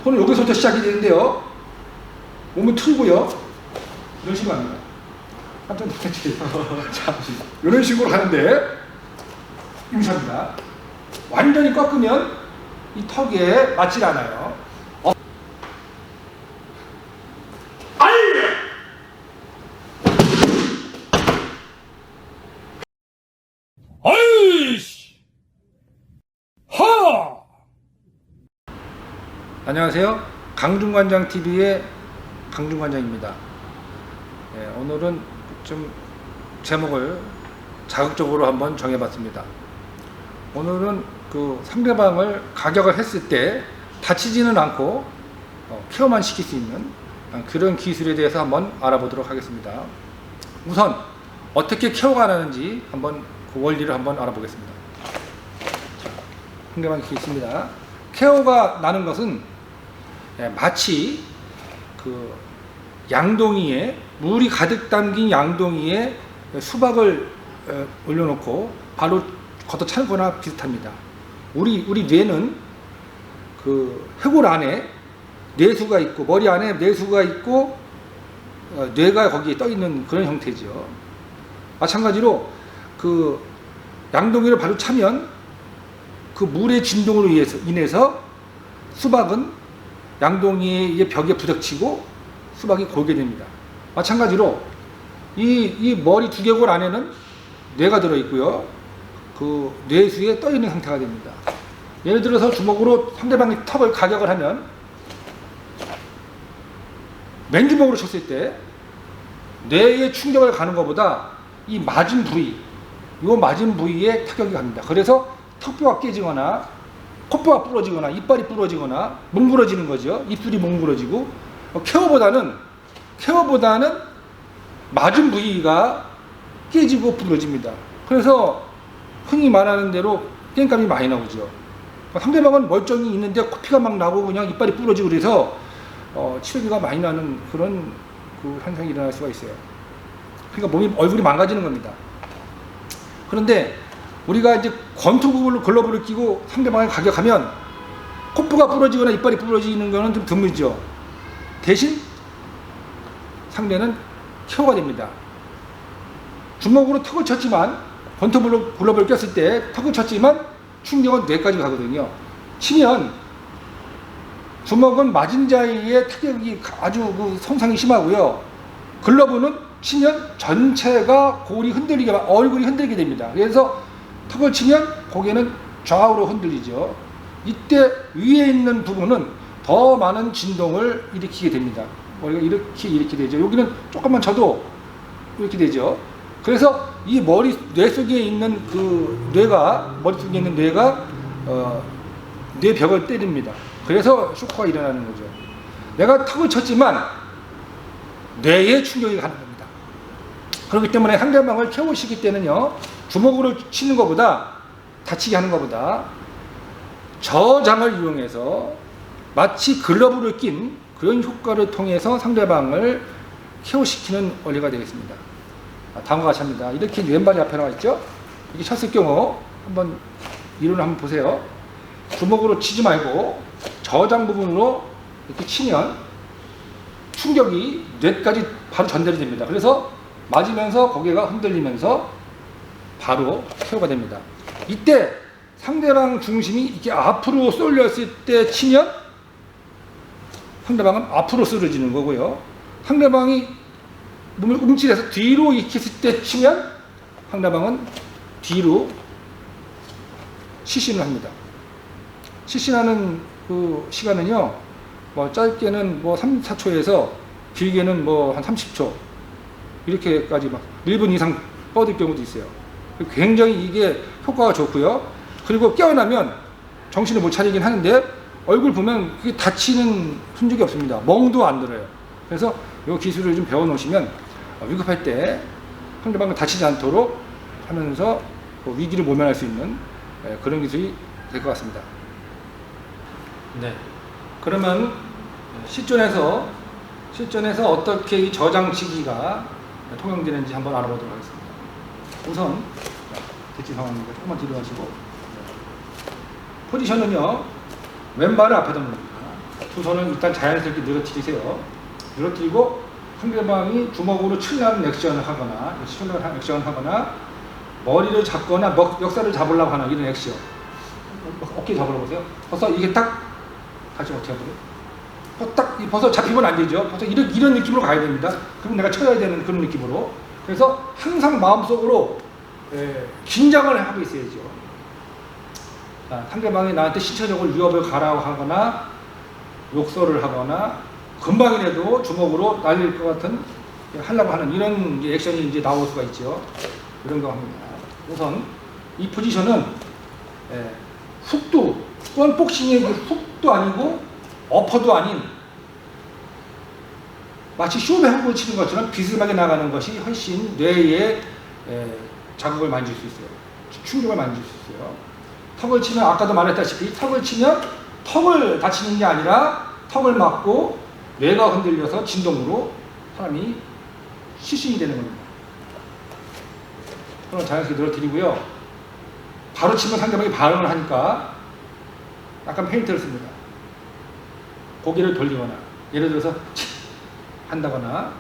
손은 여기서부터 시작이 되는데요. 몸을 틀고요. 이런 식으로 합니다. 깜짝 놀랐지. 자, 이런 식으로 하는데 임시합니다. 완전히 꺾으면 이 턱에 맞질 않아요. 아이씨! 하! 안녕하세요. 강중관장TV의 강중관장입니다. 네, 오늘은 좀 제목을 자극적으로 한번 정해봤습니다. 오늘은 그 상대방을 가격을 했을 때 다치지는 않고 케어만 시킬 수 있는 그런 기술에 대해서 한번 알아보도록 하겠습니다. 우선 어떻게 케어가 나는지 한번 그 원리를 한번 알아보겠습니다. 자, 상대방이 이렇게 있습니다. 케어가 나는 것은 마치 그 양동이에 물이 가득 담긴 양동이에 수박을 올려놓고 바로 걷어 차거나 비슷합니다. 우리 뇌는 그 해골 안에 뇌수가 있고 머리 안에 뇌수가 있고 뇌가 거기에 떠 있는 그런 형태죠. 마찬가지로 그 양동이를 바로 차면 그 물의 진동으로 인해서 수박은 양동이의 벽에 부닥치고 수박이 골게 됩니다. 마찬가지로 이 머리 두개골 안에는 뇌가 들어 있고요. 그 뇌수에 떠 있는 상태가 됩니다. 예를 들어서 주먹으로 상대방의 턱을 가격을 하면 맨주먹으로 쳤을 때 뇌에 충격을 가는 것보다 이 맞은 부위에 타격이 갑니다. 그래서 턱뼈가 깨지거나 콧뼈가 부러지거나 이빨이 부러지거나 뭉그러지는 거죠. 입술이 뭉그러지고 케어보다는 맞은 부위가 깨지고 부러집니다. 그래서 흔히 말하는 대로 깽감이 많이 나오죠. 상대방은 멀쩡히 있는데 코피가 막 나고 그냥 이빨이 부러지고 그래서 치료비가 많이 나는 그런 그 현상이 일어날 수가 있어요. 그러니까 얼굴이 망가지는 겁니다. 그런데 우리가 이제 권투 글러브를 끼고 상대방을 가격하면 코뼈가 부러지거나 이빨이 부러지는 것은 좀 드물죠. 대신 상대는 케어가 됩니다. 주먹으로 턱을 쳤지만 권투 글러브를 꼈을 때 턱을 쳤지만 충격은 뇌까지 가거든요. 치면 주먹은 맞은 자리에 타격이 아주 그 손상이 심하고요. 글러브는 치면 전체가 골이 흔들리게, 얼굴이 흔들리게 됩니다. 그래서 턱을 치면 고개는 좌우로 흔들리죠. 이때 위에 있는 부분은 더 많은 진동을 일으키게 됩니다. 머리가 이렇게 되죠. 여기는 조금만 쳐도 이렇게 되죠. 그래서 이 뇌 속에 있는 그 머릿속에 있는 뇌가 뇌벽을 때립니다. 그래서 쇼크가 일어나는 거죠. 내가 턱을 쳤지만 뇌에 충격이 가는 겁니다. 그렇기 때문에 상대방을 케어시킬 때는요, 주먹으로 치는 것보다, 다치게 하는 것보다 저장을 이용해서 마치 글러브를 낀 그런 효과를 통해서 상대방을 케어시키는 원리가 되겠습니다. 다음과 같이 합니다. 이렇게 왼발이 앞에 나와 있죠? 이렇게 쳤을 경우 한번 이론을 한번 보세요. 주먹으로 치지 말고 저장 부분으로 이렇게 치면 충격이 뇌까지 바로 전달이 됩니다. 그래서 맞으면서 고개가 흔들리면서 바로 케어가 됩니다. 이때 상대방 중심이 이렇게 앞으로 쏠렸을 때 치면 상대방은 앞으로 쓰러지는 거고요. 상대방이 몸을 움찔해서 뒤로 익혔을 때 치면 상대방은 뒤로 시신을 합니다. 시신하는 그 시간은요, 뭐 짧게는 뭐 3, 4초에서 길게는 뭐 한 30초 이렇게까지 막 1분 이상 뻗을 경우도 있어요. 굉장히 이게 효과가 좋고요. 그리고 깨어나면 정신을 못 차리긴 하는데 얼굴 보면 그게 다치는 흔적이 없습니다. 멍도 안 들어요. 그래서 이 기술을 좀 배워 놓으시면 위급할 때 상대방을 다치지 않도록 하면서 위기를 모면할 수 있는 그런 기술이 될 것 같습니다. 네. 그러면 실전에서 어떻게 이 저장치기가 통용되는지 한번 알아보도록 하겠습니다. 우선 대치 상황입니다. 조금만 뒤로 하시고 포지션은요, 왼발을 앞에다 놓습니다. 두 손은 일단 자연스럽게 늘어뜨리세요. 늘어뜨리고 상대방이 주먹으로 치려는 액션을 하거나 머리를 잡거나 멱살을 잡으려고 하는 이런 액션. 어깨 잡으려고 보세요. 벌써 이게 딱 다시 어떻게 하고요? 딱 벌써 잡히면 안 되죠. 벌써 이런 느낌으로 가야 됩니다. 그럼 내가 쳐야 되는 그런 느낌으로. 그래서 항상 마음속으로 긴장을 하고 있어야죠. 상대방이 나한테 신체적으로 위협을 가라고 하거나 욕설을 하거나 금방이라도 주먹으로 날릴 것 같은 하려고 하는 이런 액션이 이제 나올 수가 있죠. 이런 거 합니다. 우선 이 포지션은 훅도 원복싱의 훅도 아니고 어퍼도 아닌 마치 쇼에 한 번 치는 것처럼 비스듬하게 나가는 것이 훨씬 뇌에 자극을 많이 줄 수 있어요. 충격을 많이 줄 수 있어요. 턱을 치면 아까도 말했다시피 턱을 치면 턱을 다치는 게 아니라 턱을 맞고 뇌가 흔들려서 진동으로 사람이 실신이 되는 겁니다. 그럼 자연스럽게 늘어뜨리고요. 바로 치면 상대방이 반응을 하니까 약간 페인트를 씁니다. 고개를 돌리거나 예를 들어서 한다거나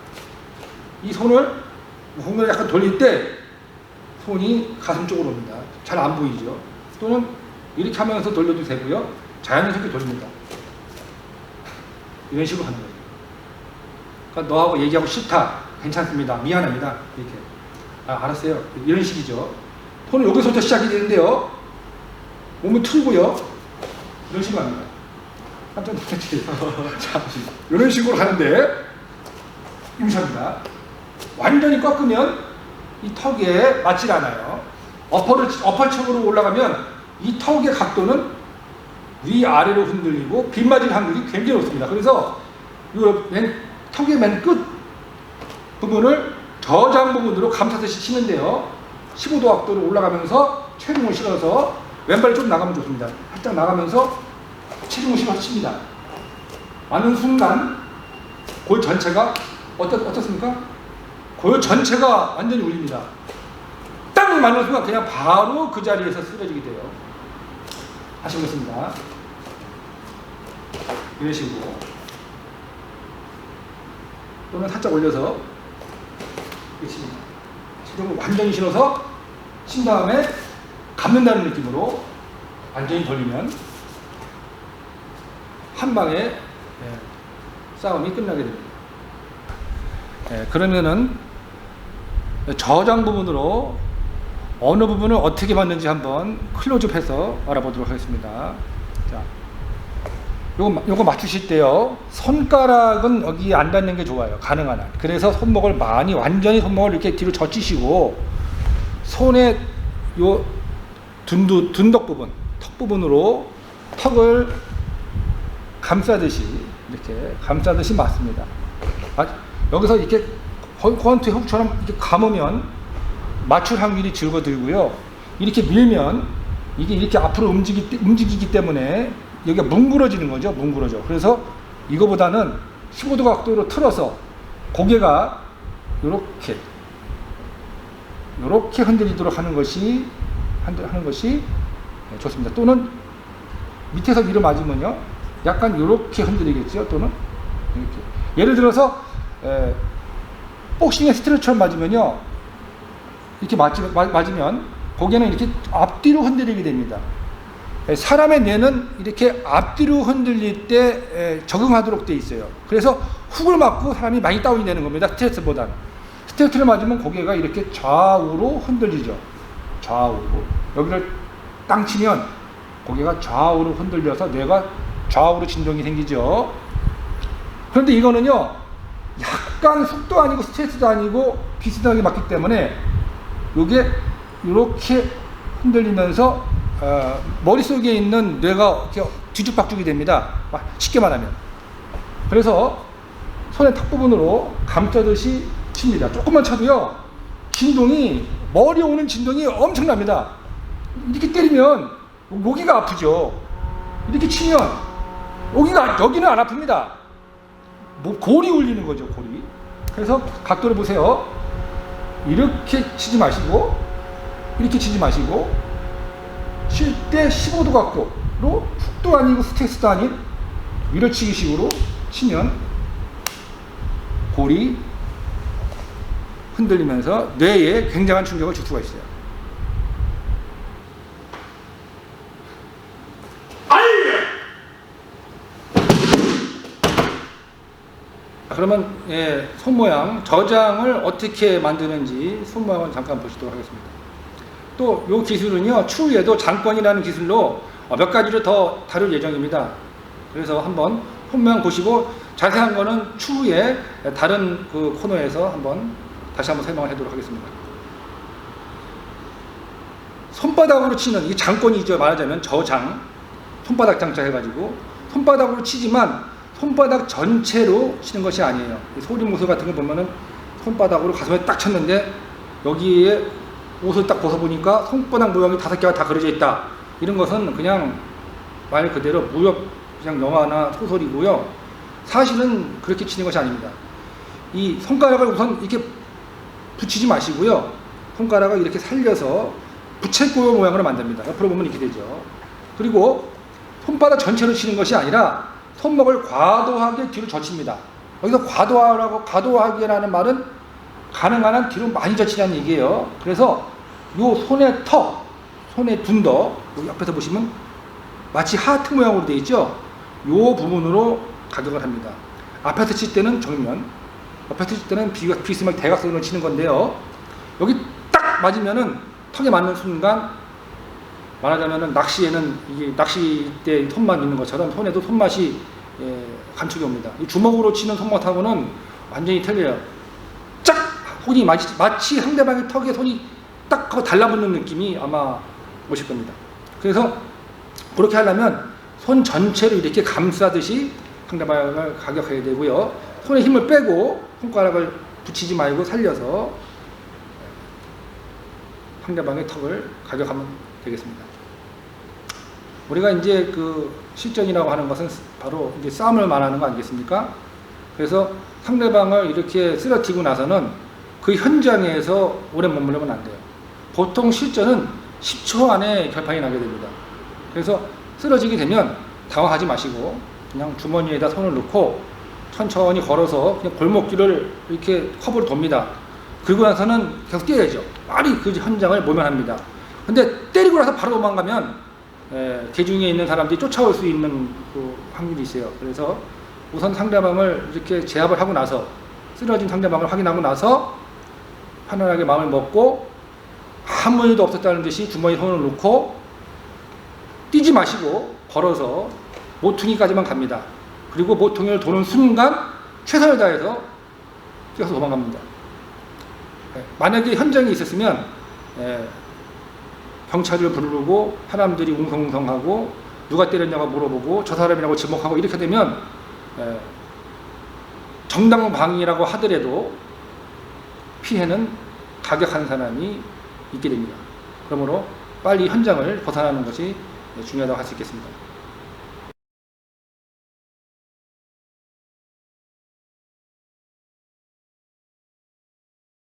이 손을 약간 돌릴 때 손이 가슴 쪽으로 옵니다. 잘 안 보이죠. 또는 이렇게 하면서 돌려도 되고요. 자연스럽게 돌립니다. 이런 식으로 하는 거죠. 그러니까 너하고 얘기하고 싫다. 괜찮습니다. 미안합니다. 이렇게. 알았어요. 이런 식이죠. 손은 여기서부터 시작이 되는데요. 몸을 틀고요. 이런 식으로 합니다. 깜짝 놀랐지. 자, 이런 식으로 하는데 유시합니다. 완전히 꺾으면 이 턱에 맞질 않아요. 어퍼척으로 올라가면 이 턱의 각도는 위아래로 흔들리고 빗맞을 확률이 굉장히 높습니다. 그래서 이 턱의 맨 끝 부분을 저장 부분으로 감싸듯이 치는데요. 15도 각도로 올라가면서 체중을 실어서 왼발이 좀 나가면 좋습니다. 살짝 나가면서 체중을 실어서 칩니다. 맞는 순간 골 전체가 어떻습니까? 골 전체가 완전히 울립니다. 딱 맞는 순간 그냥 바로 그 자리에서 쓰러지게 돼요. 다시 보겠습니다. 이런 식으로 또는 살짝 올려서 이렇게 칩니다. 체중을 완전히 실어서 친 다음에 감는다는 느낌으로 완전히 돌리면 한 방에 싸움이 끝나게 됩니다. 그러면은 저장 부분으로 어느 부분을 어떻게 맞는지 한번 클로즈업해서 알아보도록 하겠습니다. 자, 요거 맞추실 때요. 손가락은 여기 안 닿는 게 좋아요. 가능한 한. 그래서 손목을 완전히 손목을 이렇게 뒤로 젖히시고 손의 요 둔덕 부분, 턱 부분으로 턱을 감싸듯이 이렇게 감싸듯이 맞습니다. 여기서 이렇게 권투의 훅처럼 이렇게 감으면 맞출 확률이 줄어들고요. 이렇게 밀면 이게 이렇게 앞으로 움직이기 때문에 여기가 뭉그러지는 거죠. 뭉그러져. 그래서 이거보다는 15도 각도로 틀어서 고개가 이렇게 흔들리도록 하는 것이 좋습니다. 또는 밑에서 위로 맞으면요. 약간 이렇게 흔들리겠죠. 또는 이렇게. 예를 들어서 복싱의 스트레처럼 맞으면요. 이렇게 맞으면 고개는 이렇게 앞뒤로 흔들리게 됩니다. 사람의 뇌는 이렇게 앞뒤로 흔들릴 때 적응하도록 돼 있어요. 그래서 훅을 맞고 사람이 많이 다운이 되는 겁니다. 스트레스보단. 스트레스를 맞으면 고개가 이렇게 좌우로 흔들리죠. 좌우로. 여기를 땅 치면 고개가 좌우로 흔들려서 뇌가 좌우로 진동이 생기죠. 그런데 이거는요. 약간 훅도 아니고 스트레스도 아니고 비슷하게 맞기 때문에 이게 이렇게 흔들리면서 머릿속에 있는 뇌가 이렇게 뒤죽박죽이 됩니다. 쉽게 말하면. 그래서 손의 턱 부분으로 감싸듯이 칩니다. 조금만 쳐도요. 진동이 머리에 오는 진동이 엄청납니다. 이렇게 때리면 여기가 아프죠. 이렇게 치면 여기는 안 아픕니다. 골이 울리는 거죠. 골이. 그래서 각도를 보세요. 이렇게 치지 마시고 이렇게 치지 마시고 칠 때 15도 각도로 훅도 아니고 스트레스도 아닌 밀어치기식으로 치면 골이 흔들리면서 뇌에 굉장한 충격을 줄 수가 있어요. 그러면 손 모양 저장을 어떻게 만드는지 손 모양을 잠깐 보시도록 하겠습니다. 또 이 기술은요 추후에도 장권이라는 기술로 몇 가지를 더 다룰 예정입니다. 그래서 한번 손 모양 보시고 자세한 거는 추후에 다른 그 코너에서 다시 한번 설명을 해도록 하겠습니다. 손바닥으로 치는 이 장권이죠. 말하자면 저장, 손바닥 장자 해가지고 손바닥으로 치지만 손바닥 전체로 치는 것이 아니에요. 소리무술 같은 거 보면은 손바닥으로 가슴에 딱 쳤는데 여기에 옷을 딱 벗어보니까 손바닥 모양이 5개가 다 그려져 있다. 이런 것은 그냥 말 그대로 무협 그냥 영화나 소설이고요. 사실은 그렇게 치는 것이 아닙니다. 이 손가락을 우선 이렇게 붙이지 마시고요. 손가락을 이렇게 살려서 부채꼴 모양으로 만듭니다. 옆으로 보면 이렇게 되죠. 그리고 손바닥 전체로 치는 것이 아니라 손목을 과도하게 뒤로 젖힙니다. 여기서 과도하게라는 말은 가능한 한 뒤로 많이 젖히라는 얘기예요. 그래서 요 손의 턱, 손의 둔더, 여기 옆에서 보시면 마치 하트 모양으로 되어 있죠. 요 부분으로 가격을 합니다. 앞에서 칠 때는 정면, 옆에서 칠 때는 비스듬하게 대각선으로 치는 건데요. 여기 딱 맞으면은 턱에 맞는 순간 말하자면은 낚시에는 이게 낚시대 손맛 있는 것처럼 손에도 손맛이 감축이 옵니다. 이 주먹으로 치는 손맛하고는 완전히 틀려요. 쫙! 손이 마치 상대방의 턱에 손이 딱 달라붙는 느낌이 아마 오실 겁니다. 그래서 그렇게 하려면 손 전체를 이렇게 감싸듯이 상대방을 가격해야 되고요. 손에 힘을 빼고 손가락을 붙이지 말고 살려서 상대방의 턱을 가격하면 되겠습니다. 우리가 이제 그 실전이라고 하는 것은 바로 이제 싸움을 말하는 거 아니겠습니까? 그래서 상대방을 이렇게 쓰러뜨리고 나서는 그 현장에서 오래 머무르면 안 돼요. 보통 실전은 10초 안에 결판이 나게 됩니다. 그래서 쓰러지게 되면 당황하지 마시고 그냥 주머니에다 손을 넣고 천천히 걸어서 그냥 골목길을 이렇게 커브를 돕니다. 그리고 나서는 계속 뛰어야죠. 빨리 그 현장을 모면합니다. 근데 때리고 나서 바로 도망가면 대중에 있는 사람들이 쫓아올 수 있는 그 확률이 있어요. 그래서 우선 상대방을 이렇게 제압을 하고 나서 쓰러진 상대방을 확인하고 나서 편안하게 마음을 먹고 아무 일도 없었다는 듯이 주머니에 손을 놓고 뛰지 마시고 걸어서 모퉁이까지만 갑니다. 그리고 모퉁이를 도는 순간 최선을 다해서 뛰어서 도망갑니다. 만약에 현장에 있었으면 경찰을 부르고 사람들이 웅성웅성하고 누가 때렸냐고 물어보고 저 사람이라고 지목하고 이렇게 되면 정당방위라고 하더라도 피해는 가격한 사람이 있게 됩니다. 그러므로 빨리 현장을 벗어나는 것이 중요하다고 할 수 있겠습니다.